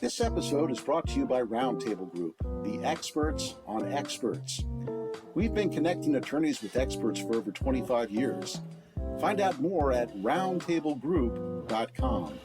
This episode is brought to you by Roundtable Group, the experts on experts. We've been connecting attorneys with experts for over 25 years. Find out more at roundtablegroup.com.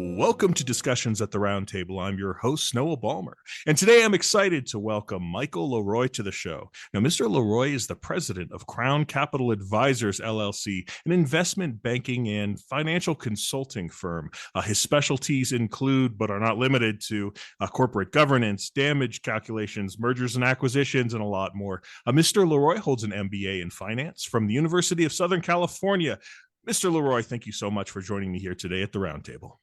Welcome to Discussions at the Roundtable. I'm your host, Noah Ballmer, and today I'm excited to welcome Michael LeRoy to the show. Now, Mr. LeRoy is the president of Crown Capital Advisors, LLC, an investment banking and financial consulting firm. His specialties include, but are not limited to, corporate governance, damage calculations, mergers and acquisitions, and a lot more. Mr. LeRoy holds an MBA in finance from the University of Southern California. Mr. LeRoy, thank you so much for joining me here today at the Roundtable.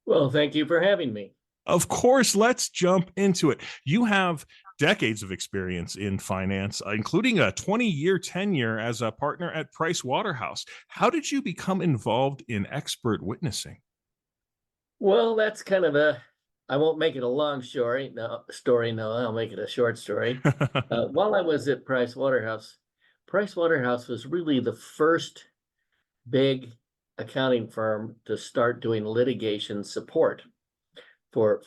Well, thank you for having me. Of course, let's jump into it. You have decades of experience in finance, including a 20-year tenure as a partner at Price Waterhouse. How did you become involved in expert witnessing? Well, that's kind of I won't make it a long story. No, I'll make it a short story. While I was at Price Waterhouse was really the first big accounting firm to start doing litigation support for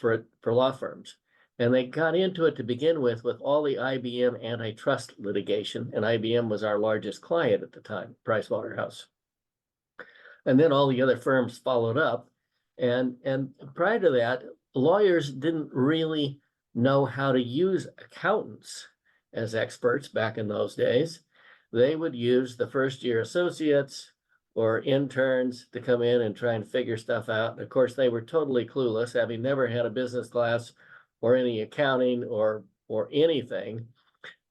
law firms. And they got into it to begin with all the IBM antitrust litigation, and IBM was our largest client at the time, Price Waterhouse. And then all the other firms followed up. And prior to that, lawyers didn't really know how to use accountants as experts back in those days. They would use the first-year associates or interns to come in and try and figure stuff out. And of course, they were totally clueless, having never had a business class or any accounting or anything.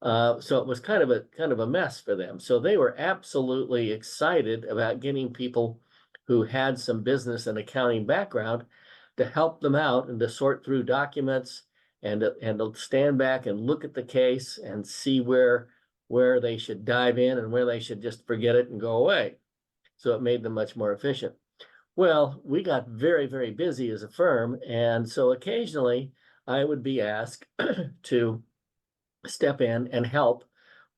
So it was kind of a mess for them. So they were absolutely excited about getting people who had some business and accounting background to help them out and to sort through documents and to stand back and look at the case and see where they should dive in and where they should just forget it and go away. So it made them much more efficient. Well, we got very, very busy as a firm. And so occasionally I would be asked to step in and help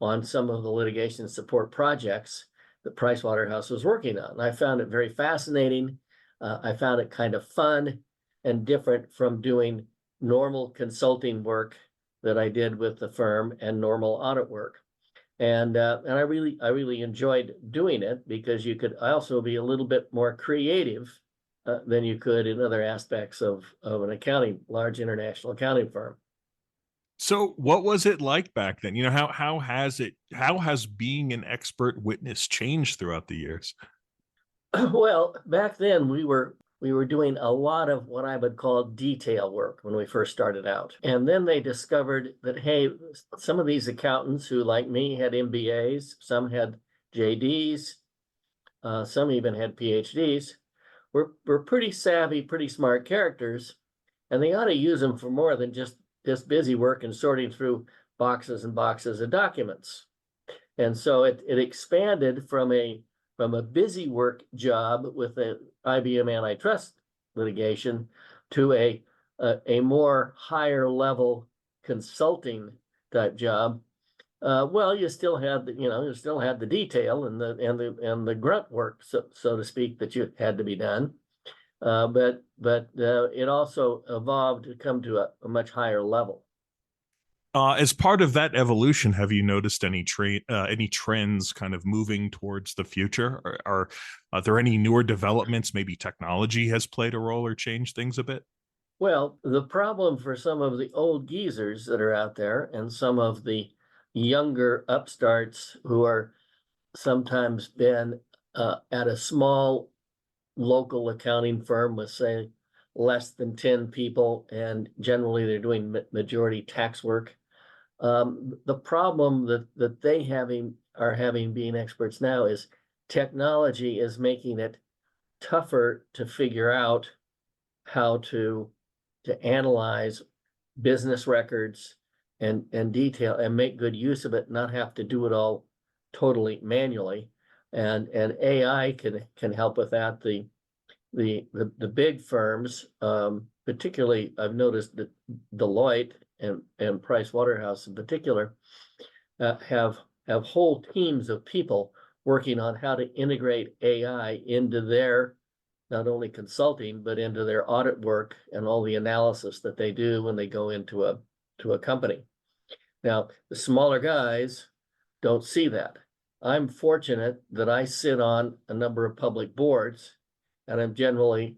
on some of the litigation support projects that Price Waterhouse was working on. And I found it very fascinating. I found it kind of fun and different from doing normal consulting work that I did with the firm and normal audit work. And I really enjoyed doing it because you could also be a little bit more creative than you could in other aspects of an large international accounting firm. So what was it like back then? You know, how has being an expert witness changed throughout the years? Well, back then we were doing a lot of what I would call detail work when we first started out. And then they discovered that, hey, some of these accountants who, like me, had MBAs, some had JDs, some even had PhDs, were pretty savvy, pretty smart characters, and they ought to use them for more than just this busy work and sorting through boxes and boxes of documents. And so it expanded from a busy work job with the IBM antitrust litigation to a more higher level consulting type job. Well, you still had the detail and the grunt work, so to speak, that you had to be done. But it also evolved to come to a much higher level. As part of that evolution, have you noticed any trends kind of moving towards the future? Are there any newer developments? Maybe technology has played a role or changed things a bit? Well, the problem for some of the old geezers that are out there and some of the younger upstarts who are sometimes been at a small local accounting firm with, say, less than 10 people, and generally they're doing majority tax work. The problem that they are having being experts now is technology is making it tougher to figure out how to analyze business records and detail and make good use of it, not have to do it all totally manually. And AI can help with that. The big firms, particularly I've noticed that Deloitte and Price Waterhouse in particular, have whole teams of people working on how to integrate AI into their not only consulting, but into their audit work and all the analysis that they do when they go into a company. Now, the smaller guys don't see that. I'm fortunate that I sit on a number of public boards, and I'm generally,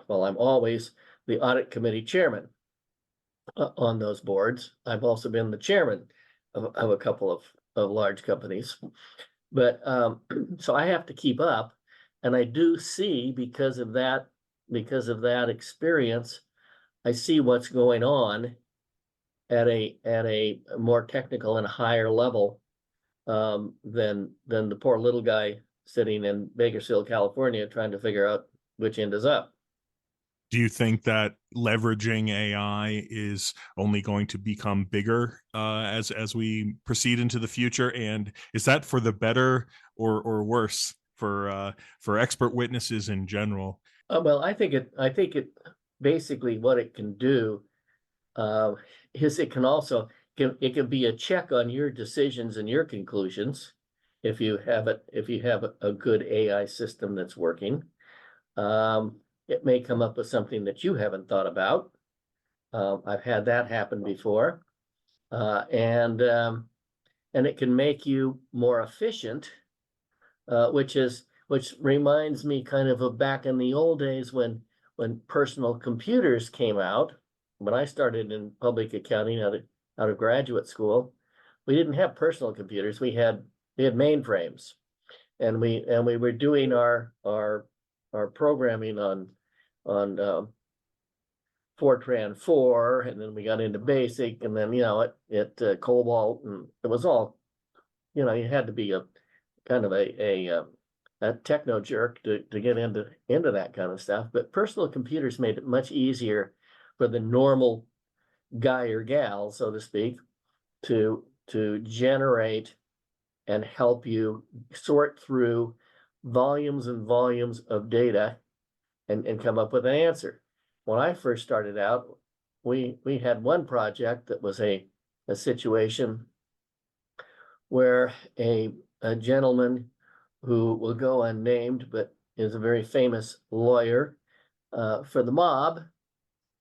well, I'm always the audit committee chairman on those boards. I've also been the chairman of a couple of large companies. But so I have to keep up, and I do see because of that experience, I see what's going on at a more technical and higher level than the poor little guy sitting in Bakersfield, California, trying to figure out which end is up. Do you think that leveraging AI is only going to become bigger as we proceed into the future? And is that for the better or worse for expert witnesses in general? Well, I think it basically what it can do is it can also it can be a check on your decisions and your conclusions if you have a good AI system that's working. It may come up with something that you haven't thought about. I've had that happen before, and it can make you more efficient, which reminds me kind of back in the old days when personal computers came out. When I started in public accounting out of graduate school, we didn't have personal computers. We had mainframes, and we were doing our programming on Fortran 4, and then we got into BASIC, and then it Cobalt, and it was all, you had to be a kind of a techno jerk to get into that kind of stuff. But personal computers made it much easier for the normal guy or gal, so to speak, to generate and help you sort through volumes and volumes of data and come up with an answer. When I first started out, we had one project that was a situation where a gentleman who will go unnamed, but is a very famous lawyer for the mob,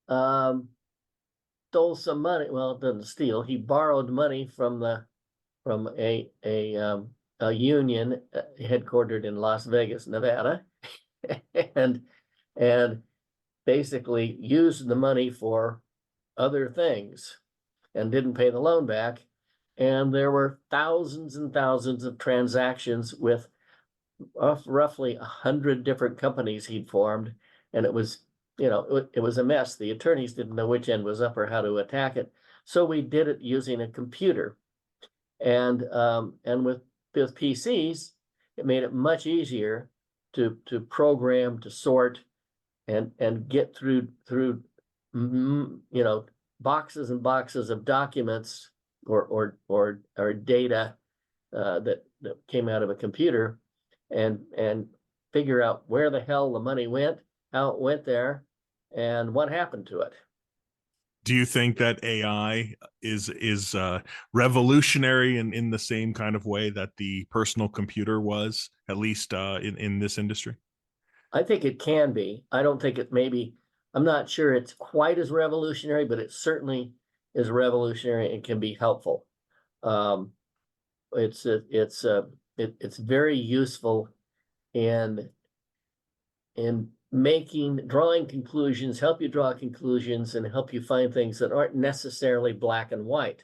stole some money. Well, didn't steal. He borrowed money from a union headquartered in Las Vegas, Nevada, and basically used the money for other things and didn't pay the loan back. And there were thousands and thousands of transactions with roughly 100 different companies he'd formed, and it was a mess. The attorneys didn't know which end was up or how to attack it, so we did it using a computer, and with PCs, it made it much easier to program, to sort, and get through boxes and boxes of documents or data that came out of a computer, and figure out where the hell the money went, how it went there, and what happened to it. Do you think that AI is revolutionary in the same kind of way that the personal computer was, at least in this industry? I think it can be. I don't think it maybe. I'm not sure it's quite as revolutionary, but it certainly is revolutionary and can be helpful. It's very useful in drawing conclusions, help you draw conclusions, and help you find things that aren't necessarily black and white.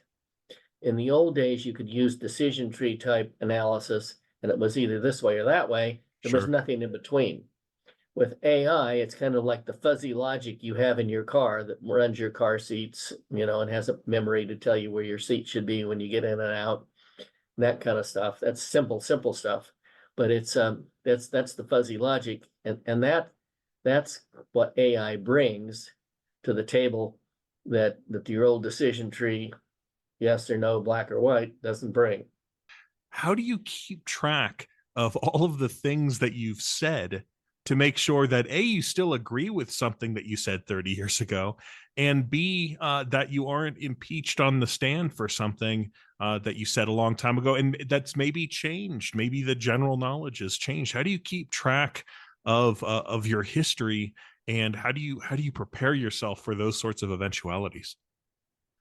In the old days, you could use decision tree type analysis, and it was either this way or that way. There was nothing in between. With AI, it's kind of like the fuzzy logic you have in your car that runs your car seats, and has a memory to tell you where your seat should be when you get in and out, that kind of stuff. That's simple stuff, but it's that's the fuzzy logic, and that's what AI brings to the table that your old decision tree, yes or no, black or white, doesn't bring. How do you keep track of all of the things that you've said to make sure that A, you still agree with something that you said 30 years ago, and B, that you aren't impeached on the stand for something that you said a long time ago, and that's maybe changed, maybe the general knowledge has changed? How do you keep track of your history, and how do you prepare yourself for those sorts of eventualities?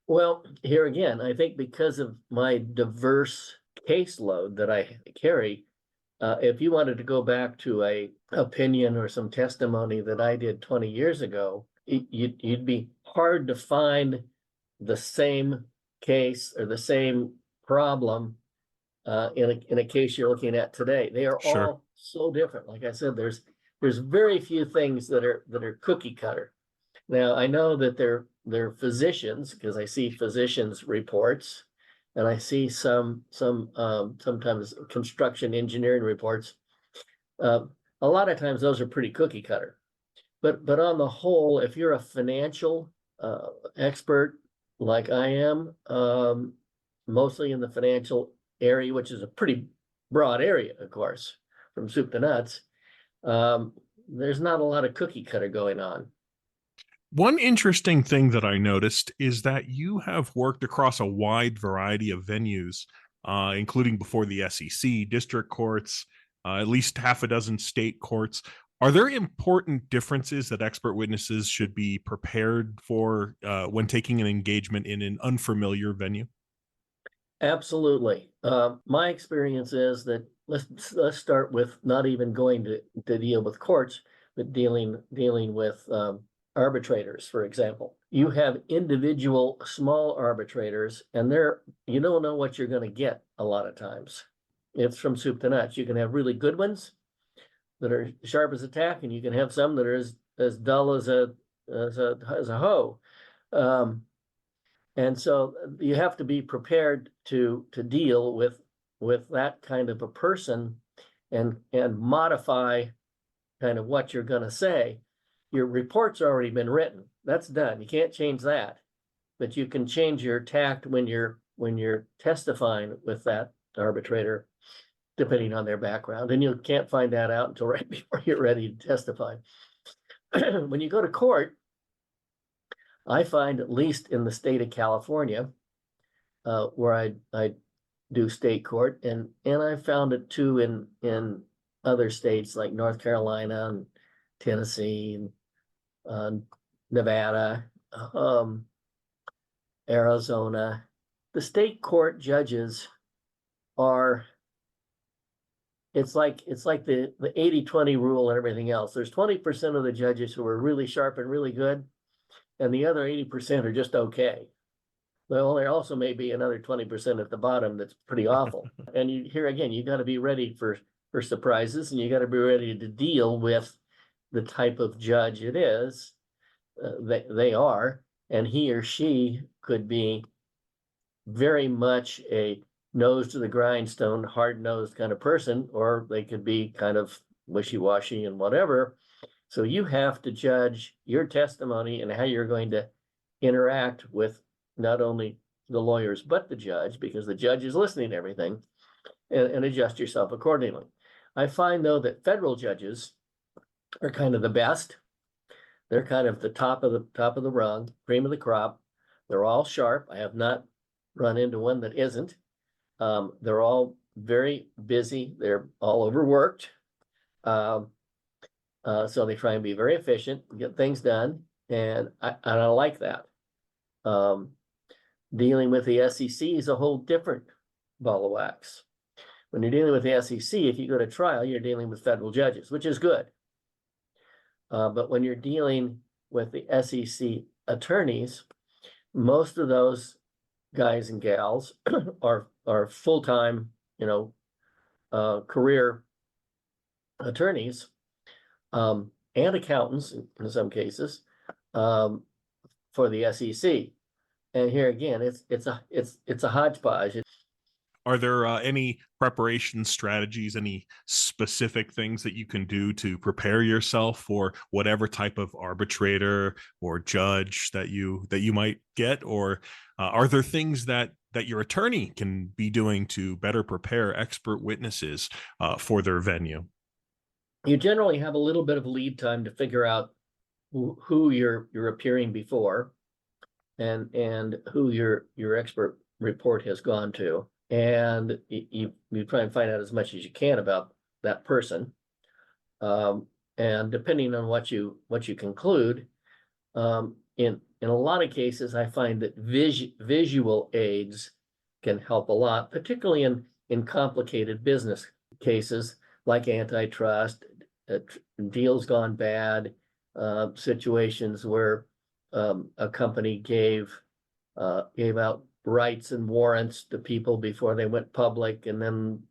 Well, here again, I think because of my diverse caseload that I carry, if you wanted to go back to a opinion or some testimony that I did 20 years ago, you'd be hard to find the same case or the same problem in a case you're looking at today. They are Sure. all so different. Like I said, there's very few things that are cookie cutter. Now I know that they're physicians, because I see physicians reports, and I see sometimes construction engineering reports. A lot of times those are pretty cookie cutter. But on the whole, if you're a financial expert like I am, mostly in the financial area, which is a pretty broad area, of course, from soup to nuts, there's not a lot of cookie cutter going on. One interesting thing that I noticed is that you have worked across a wide variety of venues, including before the SEC, district courts, at least half a dozen state courts. Are there important differences that expert witnesses should be prepared for when taking an engagement in an unfamiliar venue? Absolutely. My experience is that let's start with not even going to deal with courts, but dealing with arbitrators, for example. You have individual small arbitrators, and you don't know what you're going to get a lot of times. It's from soup to nuts. You can have really good ones that are sharp as a tack, and you can have some that are as dull as a hoe. And so you have to be prepared to deal with that kind of a person and modify kind of what you're going to say. Your report's already been written. That's done. You can't change that. But you can change your tact when you're testifying with that arbitrator, depending on their background. And you can't find that out until right before you're ready to testify. When you go to court, I find, at least in the state of California, where I do state court, and I found it too in other states like North Carolina and Tennessee and Nevada, Arizona. The state court judges are, it's like the 80-20 rule and everything else. There's 20% of the judges who are really sharp and really good, and the other 80% are just okay. Well, there also may be another 20% at the bottom that's pretty awful. And here again, you got to be ready for surprises, and you got to be ready to deal with the type of judge it is they are, and he or she could be very much a nose to the grindstone, hard-nosed kind of person, or they could be kind of wishy-washy and whatever. So you have to judge your testimony and how you're going to interact with not only the lawyers, but the judge, because the judge is listening to everything, and adjust yourself accordingly. I find, though, that federal judges are kind of the best. They're kind of the top of the rung, cream of the crop. They're all sharp. I have not run into one that isn't. They're all very busy. They're all overworked. So they try and be very efficient, get things done, and I like that. Dealing with the SEC is a whole different ball of wax. When you're dealing with the SEC, if you go to trial, you're dealing with federal judges, which is good. But when you're dealing with the SEC attorneys, most of those guys and gals are full-time, career attorneys, and accountants in some cases, for the SEC. And here again, it's a hodgepodge. Are there any preparation strategies, any specific things that you can do to prepare yourself for whatever type of arbitrator or judge that you might get? Or are there things that your attorney can be doing to better prepare expert witnesses for their venue? You generally have a little bit of lead time to figure out who you're appearing before, and who your expert report has gone to. And you try and find out as much as you can about that person. And And depending on what you conclude, in a lot of cases, I find that visual aids can help a lot, particularly in complicated business cases like antitrust, deals gone bad, situations where a company gave out rights and warrants to people before they went public, and then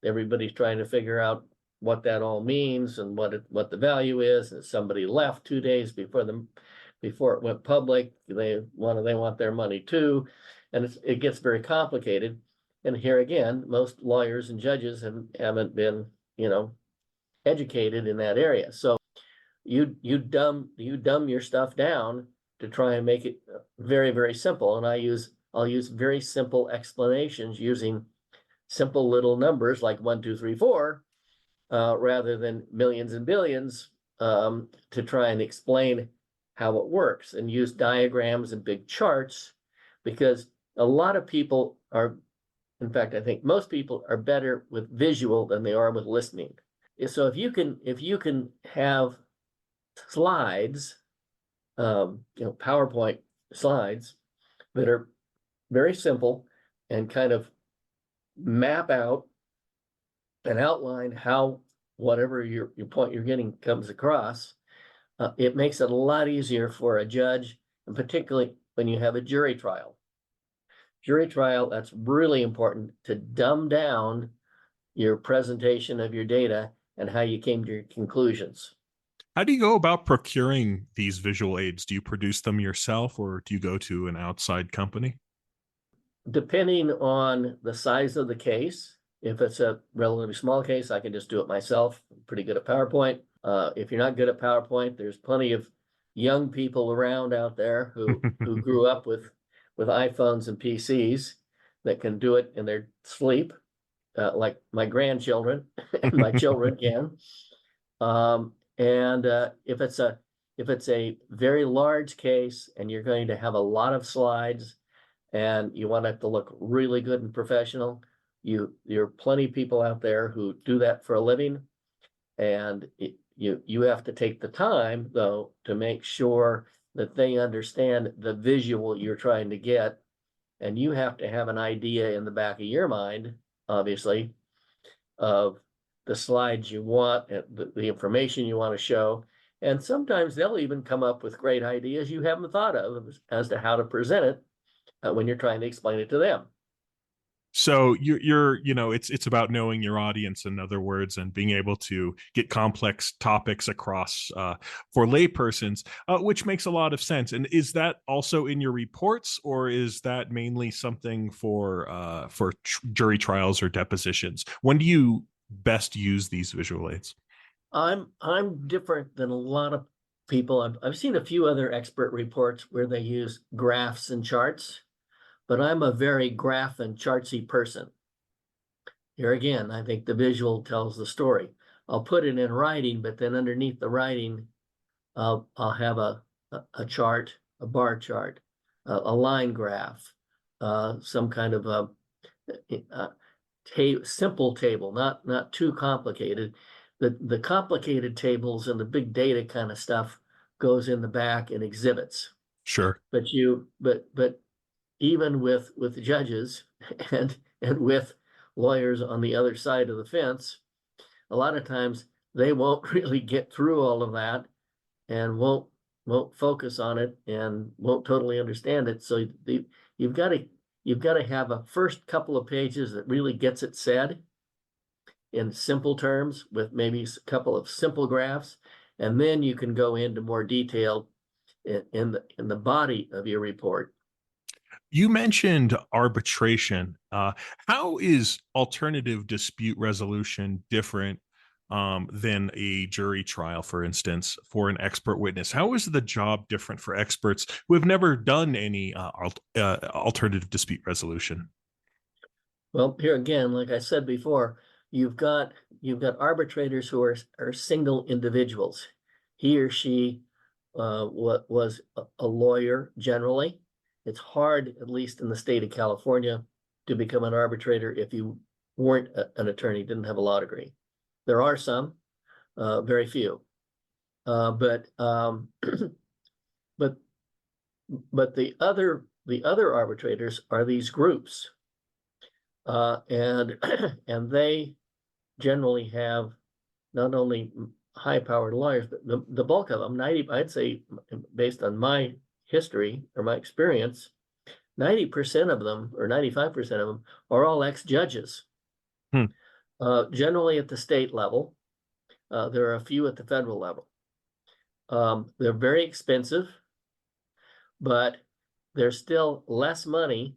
everybody's trying to figure out what that all means and what the value is. And somebody left 2 days before it went public. They want their money too, and it gets very complicated. And here again, most lawyers and judges haven't been, educated in that area. So you dumb your stuff down to try and make it very, very simple. And I'll use very simple explanations using simple little numbers like 1, 2, 3, 4, rather than millions and billions, to try and explain how it works, and use diagrams and big charts, because a lot of people are, in fact, I think most people are better with visual than they are with listening. So if you can have slides, PowerPoint slides that are very simple and kind of map out and outline how whatever your point you're getting comes across, it makes it a lot easier for a judge, and particularly when you have a jury trial. Jury trial, that's really important to dumb down your presentation of your data and how you came to your conclusions. How do you go about procuring these visual aids? Do you produce them yourself, or do you go to an outside company? Depending on the size of the case, if it's a relatively small case, I can just do it myself. I'm pretty good at PowerPoint. If you're not good at PowerPoint, there's plenty of young people around out there who grew up with iPhones and PCs that can do it in their sleep, like my grandchildren and my children can. If it's a very large case and you're going to have a lot of slides and you want it to look really good and professional, there are plenty of people out there who do that for a living, and you have to take the time, though, to make sure that they understand the visual you're trying to get, and you have to have an idea in the back of your mind, obviously, of the slides you want, the information you want to show. And sometimes they'll even come up with great ideas you haven't thought of as to how to present it when you're trying to explain it to them. So it's about knowing your audience, in other words, and being able to get complex topics across for laypersons, which makes a lot of sense. And is that also in your reports, or is that mainly something for jury trials or depositions? When do you best use these visual aids? I'm different than a lot of people. I've seen a few other expert reports where they use graphs and charts, but I'm a very graph and chartsy person. Here again, I think the visual tells the story. I'll put it in writing, but then underneath the writing, I'll have a chart, a bar chart, a line graph, some kind of a simple table, not too complicated. The complicated tables and the big data kind of stuff goes in the back in exhibits. Sure. But even with judges and with lawyers on the other side of the fence, a lot of times they won't really get through all of that and won't focus on it and won't totally understand it. So you've got to have a first couple of pages that really gets it said in simple terms with maybe a couple of simple graphs, and then you can go into more detail in the body of your report. You mentioned arbitration. How is alternative dispute resolution different than a jury trial, for instance, for an expert witness? How is the job different for experts who have never done any alternative dispute resolution? Well, here again, like I said before, you've got arbitrators who are single individuals. He or she was a lawyer generally. It's hard, at least in the state of California, to become an arbitrator if you weren't an attorney, didn't have a law degree. There are some, very few. But but the other arbitrators are these groups, and and they generally have not only high-powered lawyers, but the bulk of them, I'd say, based on my history or my experience, 90% of them or 95% of them are all ex-judges. Hmm. Generally at the state level. There are a few at the federal level. They're very expensive, but they're still less money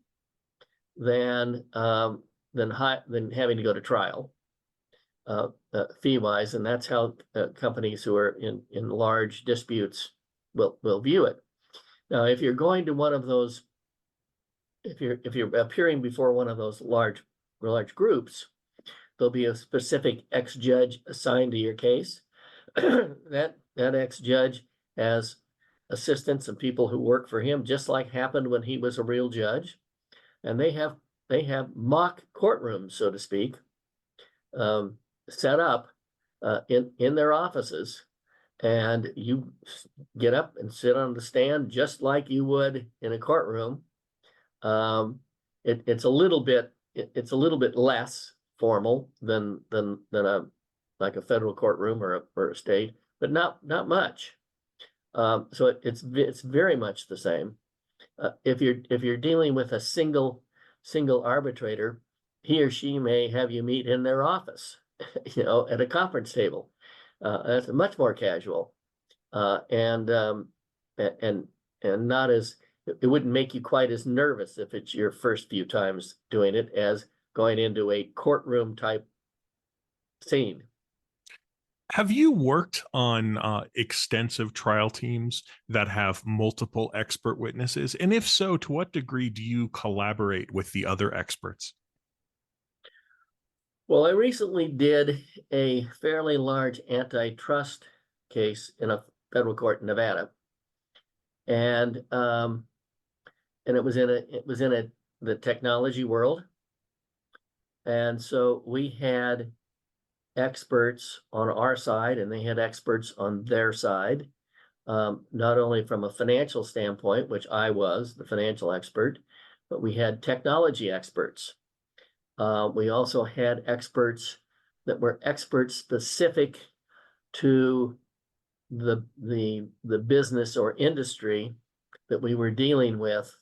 than having to go to trial, fee-wise, and that's how companies who are in large disputes will view it. Now, if you're going to one of those, if you're appearing before one of those large groups, there'll be a specific ex-judge assigned to your case. That ex-judge has assistants and people who work for him, just like happened when he was a real judge, and they have mock courtrooms, so to speak, set up in their offices, and you get up and sit on the stand just like you would in a courtroom. It's a little bit less formal than like a federal courtroom or a state, but not much. So it's very much the same. If you're dealing with a single arbitrator, he or she may have you meet in their office, at a conference table. That's much more casual, and not as, it wouldn't make you quite as nervous if it's your first few times doing it as going into a courtroom type scene. Have you worked on extensive trial teams that have multiple expert witnesses? And if so, to what degree do you collaborate with the other experts? Well, I recently did a fairly large antitrust case in a federal court in Nevada, and it was in the technology world, and so we had experts on our side and they had experts on their side, not only from a financial standpoint, which I was the financial expert, but we had technology experts. We also had experts that were experts specific to the business or industry that we were dealing with,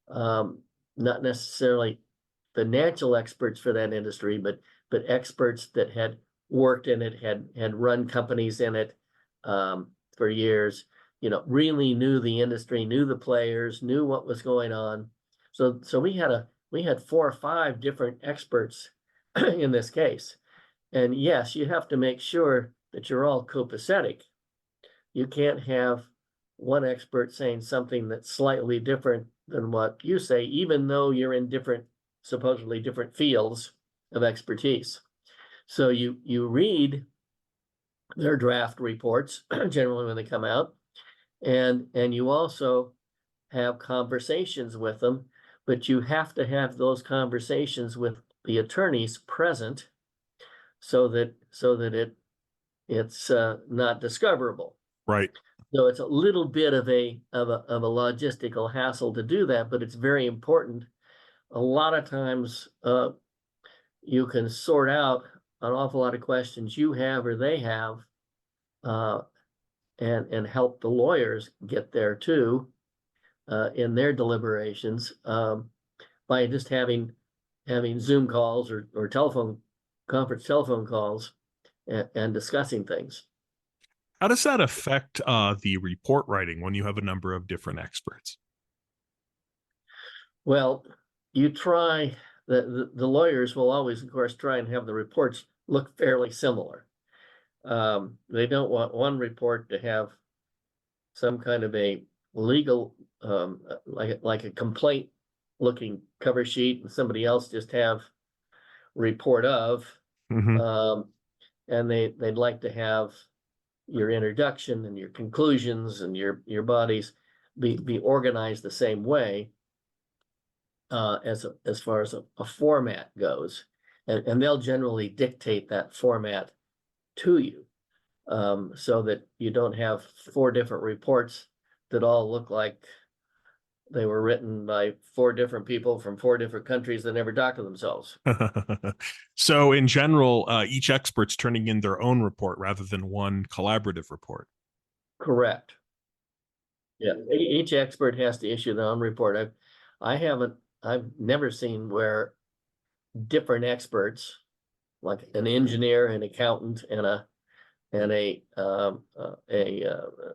not necessarily financial experts for that industry, but experts that had worked in it, had run companies in it for years, really knew the industry, knew the players, knew what was going on. So we had 4 or 5 different experts in this case. And yes, you have to make sure that you're all copacetic. You can't have one expert saying something that's slightly different than what you say, even though you're in supposedly different fields of expertise. So you read their draft reports generally when they come out, and you also have conversations with them, but you have to have those conversations with the attorneys present so that it's not discoverable. Right. So it's a little bit of a logistical hassle to do that, but it's very important. A lot of times you can sort out an awful lot of questions you have or they have, and help the lawyers get there too in their deliberations by just having Zoom calls or conference telephone calls and discussing things. How does that affect the report writing when you have a number of different experts? Well, you try, the lawyers will always, of course, try and have the reports look fairly similar. They don't want one report to have some kind of a legal, like a complaint looking cover sheet, and somebody else just have report of. Mm-hmm. And they'd like to have your introduction and your conclusions and your bodies be organized the same way, as far as a format goes, and they'll generally dictate that format to you. so that you don't have 4 different reports that all look like they were written by 4 different people from 4 different countries that never talk to themselves. So in general, each expert's turning in their own report rather than one collaborative report. Correct. Yeah, each expert has to issue their own report. I've never seen where different experts, like an engineer, an accountant, and a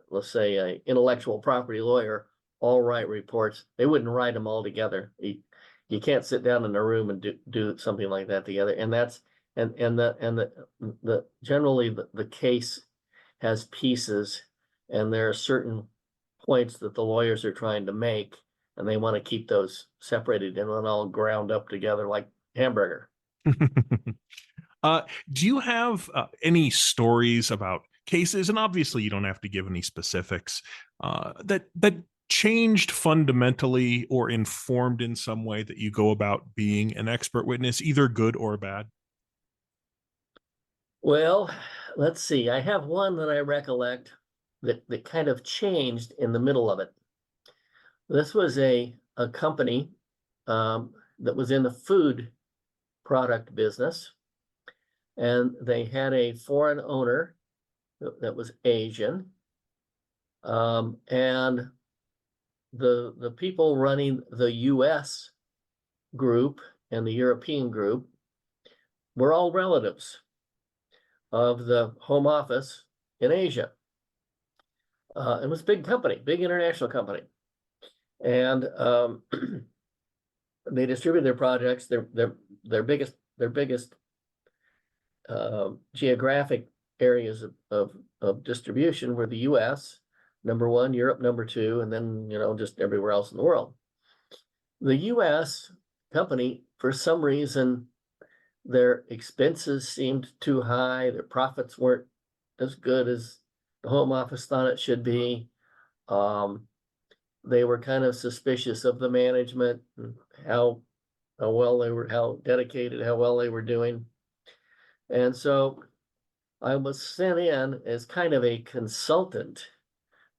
let's say a intellectual property lawyer, all write reports. They wouldn't write them all together. You can't sit down in a room and do something like that together. And that's the generally the case has pieces, and there are certain points that the lawyers are trying to make, and they want to keep those separated and not all ground up together like hamburger. Do you have any stories about cases, and obviously you don't have to give any specifics, that changed fundamentally or informed in some way that you go about being an expert witness, either good or bad? Well, let's see. I have one that I recollect that kind of changed in the middle of it. This was a company that was in the food product business, and they had a foreign owner that was Asian, and the people running the U.S. group and the European group were all relatives of the home office in Asia. It was a big company, big international company, and they distribute their projects. Their biggest geographic areas of distribution were the U.S. #1, Europe #2, and then just everywhere else in the world. The U.S. company, for some reason, their expenses seemed too high. Their profits weren't as good as the home office thought it should be. They were kind of suspicious of the management and how well they were, how dedicated, how well they were doing. And so I was sent in as kind of a consultant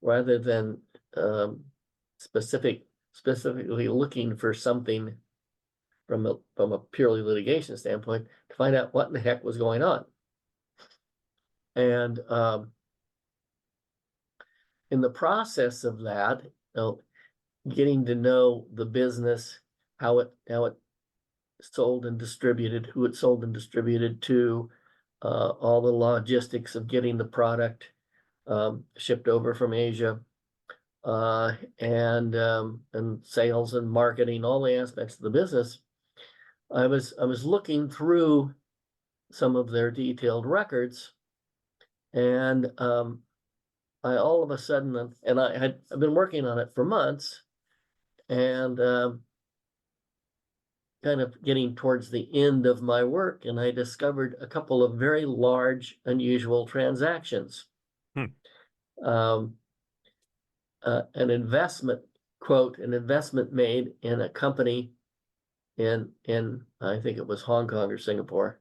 rather than specifically looking for something from a purely litigation standpoint to find out what in the heck was going on. And in the process of that, getting to know the business, how it sold and distributed, who it sold and distributed to, all the logistics of getting the product shipped over from Asia, and sales and marketing, all the aspects of the business. I was looking through some of their detailed records, and I all of a sudden, and I've been working on it for months, and kind of getting towards the end of my work, and I discovered a couple of very large, unusual transactions. An investment made in a company in I think it was Hong Kong or Singapore,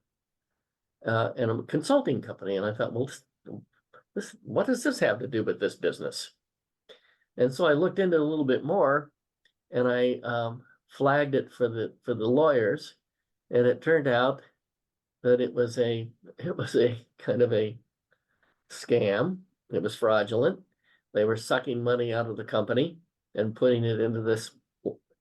and a consulting company. And I thought, well, what does this have to do with this business? And so I looked into it a little bit more, and I flagged it for the lawyers, and it turned out that it was a kind of a scam. It was fraudulent. They were sucking money out of the company and putting it into this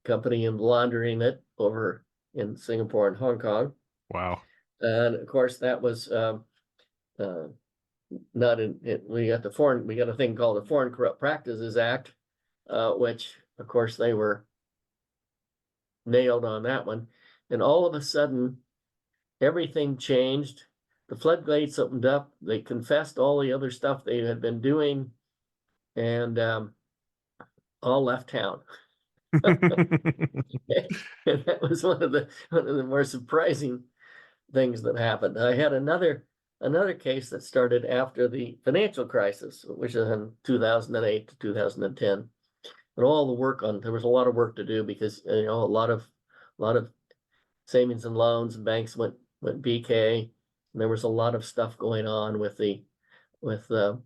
company and laundering it over in Singapore and Hong Kong. Wow. And of course, that was not in it. We got a thing called the Foreign Corrupt Practices Act, which of course they were nailed on that one. And all of a sudden, everything changed. The floodgates opened up. They confessed all the other stuff they had been doing, and all left town. And that was one of the more surprising things that happened. I had another case that started after the financial crisis, which is in 2008 to 2010. And all the work there was a lot of work to do because a lot of savings and loans and banks went BK. And there was a lot of stuff going on with the the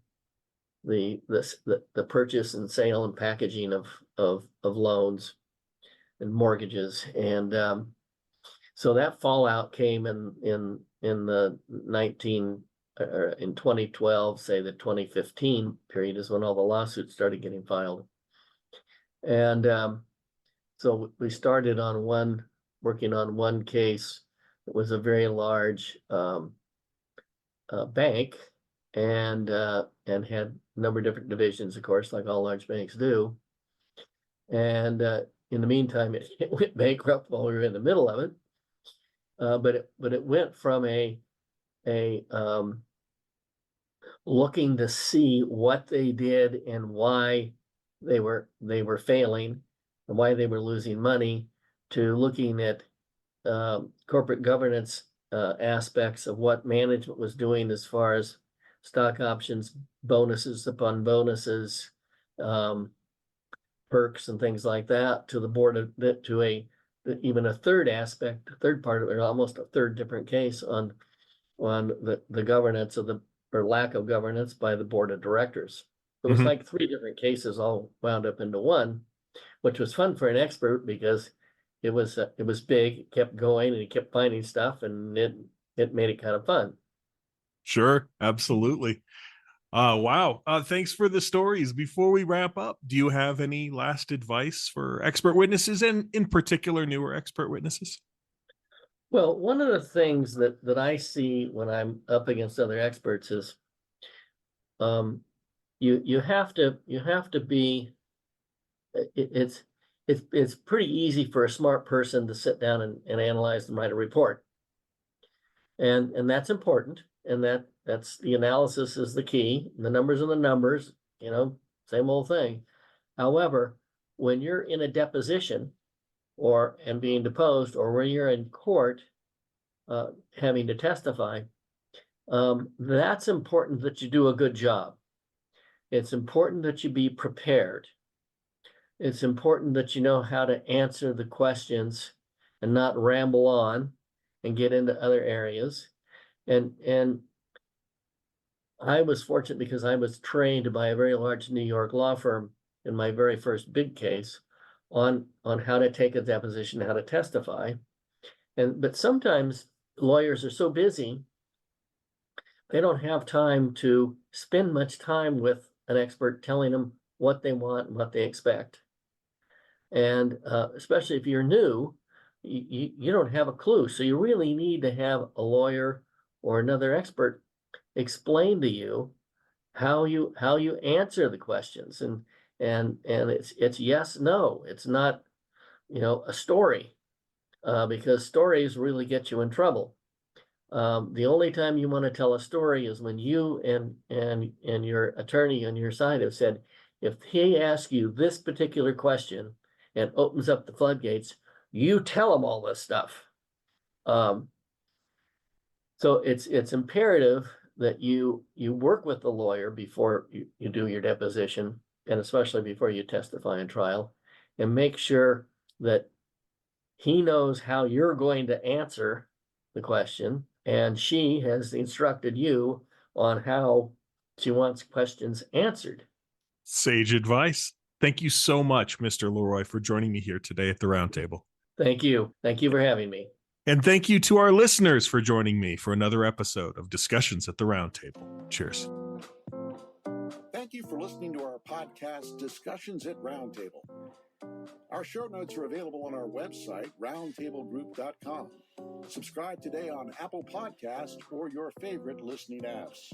purchase and sale and packaging of loans and mortgages. And so that fallout came in the in 2012, say the 2015 period is when all the lawsuits started getting filed. And so we started working on one case. It was a very large bank, and had a number of different divisions, of course, like all large banks do. And in the meantime, it went bankrupt while we were in the middle of it. But it went from a looking to see what they did and why they were failing and why they were losing money, to looking at corporate governance aspects of what management was doing as far as stock options, bonuses upon bonuses, perks and things like that, to the board of that, to even a third part of it, almost a third different case on the governance or lack of governance by the board of directors. It was like 3 different cases all wound up into one, which was fun for an expert because it was big, it kept going, and he kept finding stuff, and it made it kind of fun. Sure, absolutely. Wow. Thanks for the stories. Before we wrap up, do you have any last advice for expert witnesses, and in particular newer expert witnesses? Well, one of the things that I see when I'm up against other experts is you have to be, it's pretty easy for a smart person to sit down and analyze and write a report. And that's important. And that's the analysis is the key. The numbers are the numbers, same old thing. However, when you're in a deposition and being deposed, or when you're in court having to testify, that's important that you do a good job. It's important that you be prepared. It's important that you know how to answer the questions and not ramble on and get into other areas. And I was fortunate because I was trained by a very large New York law firm in my very first big case on how to take a deposition, how to testify. But sometimes lawyers are so busy, they don't have time to spend much time with an expert telling them what they want and what they expect. And especially if you're new, you don't have a clue. So you really need to have a lawyer or another expert explain to you how you answer the questions, and it's yes, no. It's not a story, because stories really get you in trouble. The only time you want to tell a story is when you and your attorney on your side have said, if he asks you this particular question and opens up the floodgates, you tell him all this stuff. So it's imperative that you work with the lawyer before you do your deposition, and especially before you testify in trial, and make sure that he knows how you're going to answer the question, and she has instructed you on how she wants questions answered. Sage advice. Thank you so much, Mr. LeRoy, for joining me here today at the Roundtable. Thank you. Thank you for having me. And thank you to our listeners for joining me for another episode of Discussions at the Roundtable. Cheers. Thank you for listening to our podcast, Discussions at Roundtable. Our show notes are available on our website, roundtablegroup.com. Subscribe today on Apple Podcasts or your favorite listening apps.